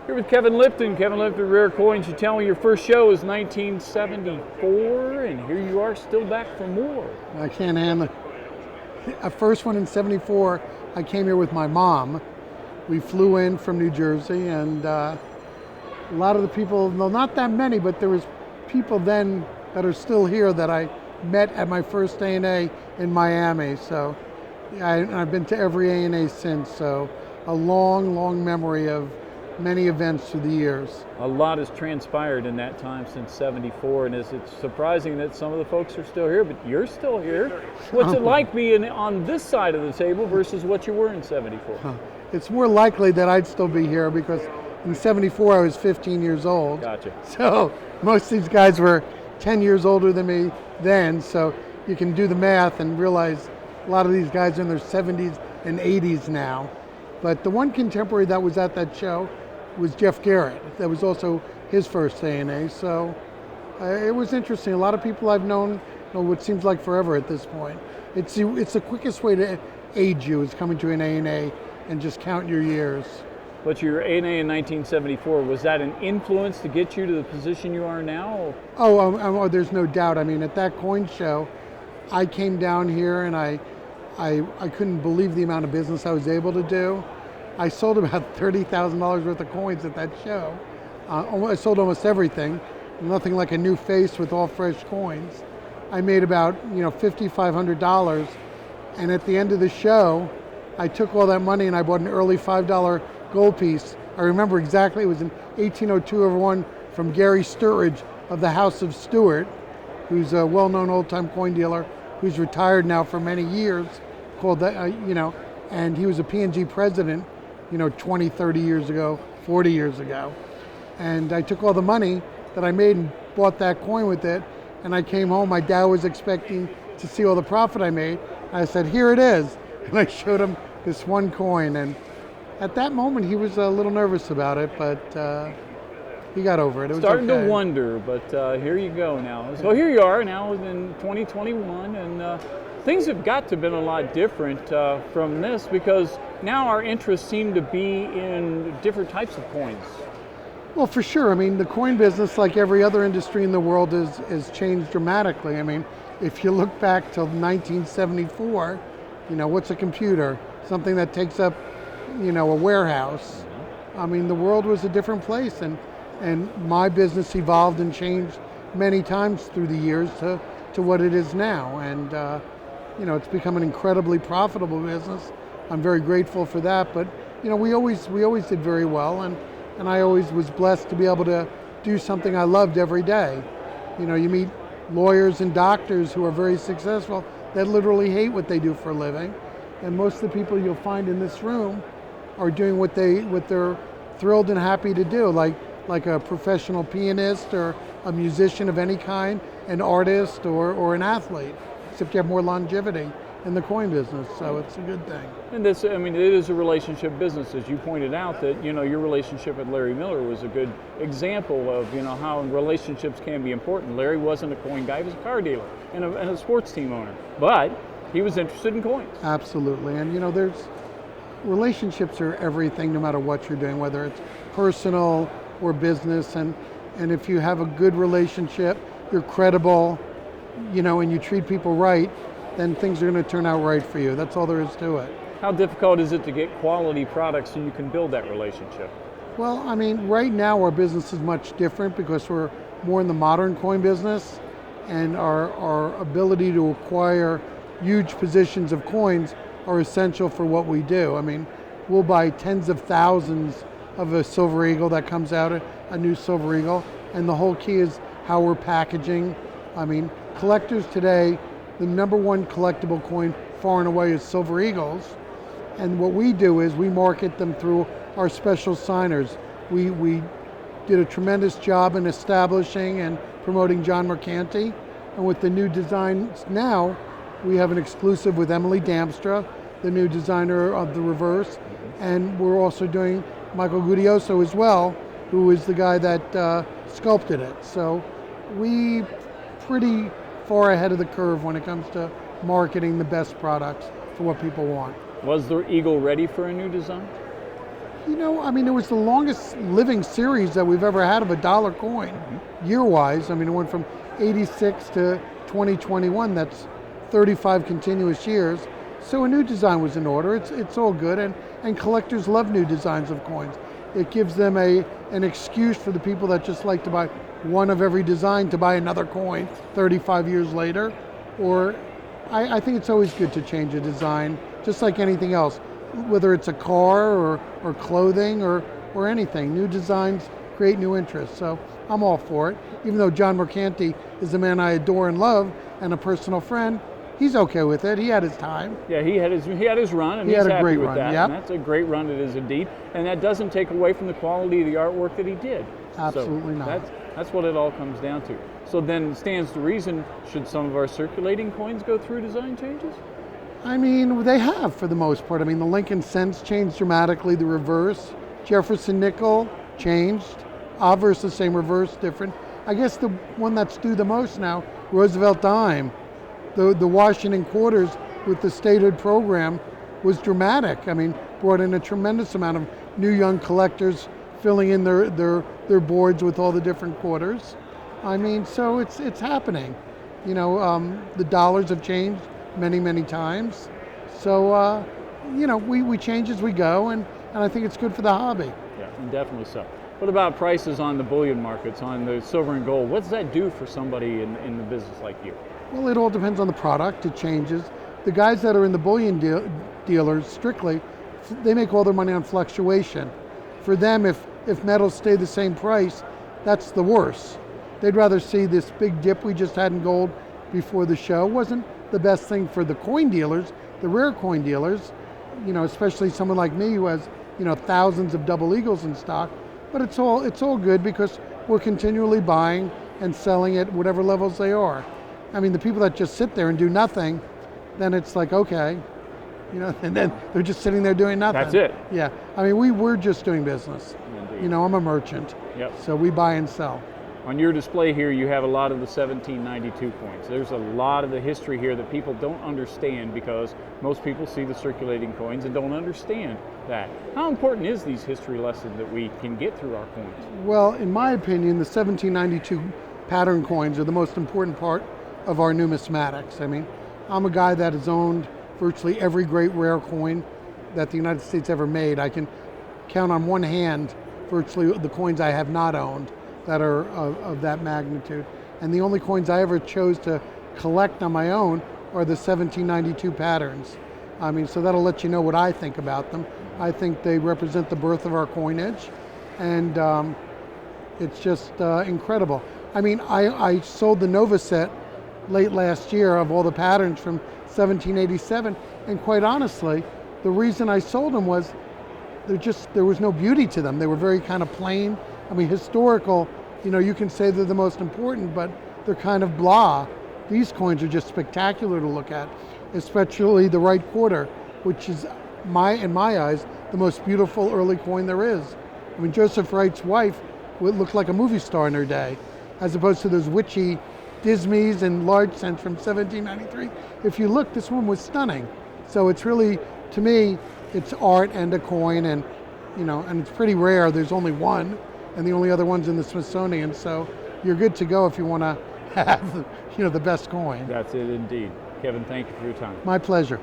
Here with Kevin Lipton. Kevin Lipton, Rare Coins. You tell me your first show is 1974, and here you are still back for more. I can't handle it. A first one in 74, I came here with my mom. We flew in from New Jersey, and a lot of the people, well, not that many, but there was people then that are still here that I met at my first A&A in Miami. So I've been to every A&A since, so a long, long memory of many events through the years. A lot has transpired in that time since 74, and it's surprising that some of the folks are still here, but you're still here. What's it like being on this side of the table versus what you were in 74? It's more likely that I'd still be here because in 74 I was 15 years old. Gotcha. So most of these guys were 10 years older than me then, so you can do the math and realize a lot of these guys are in their 70s and 80s now. But the one contemporary that was at that show was Jeff Garrett. That was also his first A&A, so it was interesting. A lot of people I've known what seems like forever at this point. It's the quickest way to age you is coming to an A&A and just count your years. But your A&A in 1974, was that an influence to get you to the position you are now? Oh, there's no doubt. I mean, at that coin show, I came down here and I couldn't believe the amount of business I was able to do. I sold about $30,000 worth of coins at that show. I sold almost everything, nothing like a new face with all fresh coins. I made about $5,500, and at the end of the show, I took all that money and I bought an early $5 gold piece. I remember exactly, it was an 1802 over 1 from Gary Sturridge of the House of Stewart, who's a well-known old-time coin dealer who's retired now for many years, called that, and he was a P&G president 20, 30 years ago, 40 years ago. And I took all the money that I made and bought that coin with it, and I came home. My dad was expecting to see all the profit I made. I said, here it is. And I showed him this one coin, and at that moment he was a little nervous about it, but he got over it. It was starting okay. to wonder, but here you go now. So here you are now in 2021, and things have got to have been a lot different from this, because now our interests seem to be in different types of coins. Well, for sure. I mean, the coin business, like every other industry in the world, is changed dramatically. I mean, if you look back till 1974, what's a computer? Something that takes up, a warehouse. I mean, the world was a different place, and my business evolved and changed many times through the years to what it is now. And it's become an incredibly profitable business. I'm very grateful for that, but we always did very well, and I always was blessed to be able to do something I loved every day. You meet lawyers and doctors who are very successful that literally hate what they do for a living, and most of the people you'll find in this room are doing what they're thrilled and happy to do, like a professional pianist or a musician of any kind, an artist or an athlete, except you have more longevity in the coin business, so it's a good thing. And this, I mean, it is a relationship business, as you pointed out, that your relationship with Larry Miller was a good example of how relationships can be important. Larry wasn't a coin guy; he was a car dealer and a sports team owner, but he was interested in coins. Absolutely, and relationships are everything, no matter what you're doing, whether it's personal or business, and if you have a good relationship, you're credible, and you treat people right, then things are going to turn out right for you. That's all there is to it. How difficult is it to get quality products so you can build that relationship? Well, I mean, right now our business is much different because we're more in the modern coin business, and our ability to acquire huge positions of coins are essential for what we do. I mean, we'll buy tens of thousands of a silver eagle that comes out, a new silver eagle, and the whole key is how we're packaging. I mean, collectors today, the number one collectible coin far and away is silver eagles, and what we do is we market them through our special signers. We did a tremendous job in establishing and promoting John Mercanti, and with the new designs now, we have an exclusive with Emily Damstra, the new designer of the reverse, and we're also doing Michael Gudioso as well, who is the guy that sculpted it. So we pretty far ahead of the curve when it comes to marketing the best products for what people want. Was the eagle ready for a new design? You know, I mean, it was the longest living series that we've ever had of a dollar coin, year-wise. I mean, it went from 86 to 2021. That's 35 continuous years. So a new design was in order. It's all good, and collectors love new designs of coins. It gives them an excuse for the people that just like to buy one of every design to buy another coin 35 years later. Or I think it's always good to change a design, just like anything else, whether it's a car or clothing or anything. New designs create new interest. So I'm all for it. Even though John Mercanti is a man I adore and love and a personal friend, he's okay with it. He had his time. Yeah, he had his run, and He he's had a happy great with run, that. yep. And that's a great run it is indeed. And that doesn't take away from the quality of the artwork that he did. Absolutely So not. That's what it all comes down to. So then stands to reason, should some of our circulating coins go through design changes? I mean, they have for the most part. I mean, the Lincoln cents changed dramatically, the reverse. Jefferson nickel changed. Obverse the same, reverse different. I guess the one that's due the most now, Roosevelt dime. The Washington quarters with the statehood program was dramatic. I mean, brought in a tremendous amount of new young collectors filling in their boards with all the different quarters. I mean, so it's happening. You know, the dollars have changed many times. So, you know, we change as we go, and I think it's good for the hobby. Yeah, definitely so. What about prices on the bullion markets, on the silver and gold? What does that do for somebody in the business like you? Well, it all depends on the product. It changes. The guys that are in the bullion dealers, strictly, they make all their money on fluctuation. For them, if metals stay the same price, that's the worst. They'd rather see this big dip we just had in gold before the show. Wasn't the best thing for the coin dealers, the rare coin dealers, you know, especially someone like me who has, you know, thousands of double eagles in stock. But it's all good because we're continually buying and selling at whatever levels they are. I mean, the people that just sit there and do nothing, then it's like, okay, you know, and then they're just sitting there doing nothing. That's it. Yeah, I mean, we're just doing business. Indeed. You know, I'm a merchant. Yep. So we buy and sell. On your display here, you have a lot of the 1792 coins. There's a lot of the history here that people don't understand because most people see the circulating coins and don't understand that. How important is these history lessons that we can get through our coins? Well, in my opinion, the 1792 pattern coins are the most important part of our numismatics. I mean, I'm a guy that has owned virtually every great rare coin that the United States ever made. I can count on one hand virtually the coins I have not owned that are of that magnitude. And the only coins I ever chose to collect on my own are the 1792 patterns. I mean, so that'll let you know what I think about them. I think they represent the birth of our coinage, and it's just incredible. I mean, I sold the Nova set late last year of all the patterns from 1787, and quite honestly, the reason I sold them was there was no beauty to them. They were very kind of plain. I mean, historical, you know, you can say they're the most important, but they're kind of blah. These coins are just spectacular to look at, especially the right quarter, which is, in my eyes, the most beautiful early coin there is. I mean, Joseph Wright's wife would look like a movie star in her day, as opposed to those witchy Dismeys and large cents from 1793. If you look, this one was stunning. So it's really, to me, it's art and a coin, and you know, and it's pretty rare. There's only one, and the only other one's in the Smithsonian. So you're good to go if you want to have, you know, the best coin. That's it indeed. Kevin, thank you for your time. My pleasure.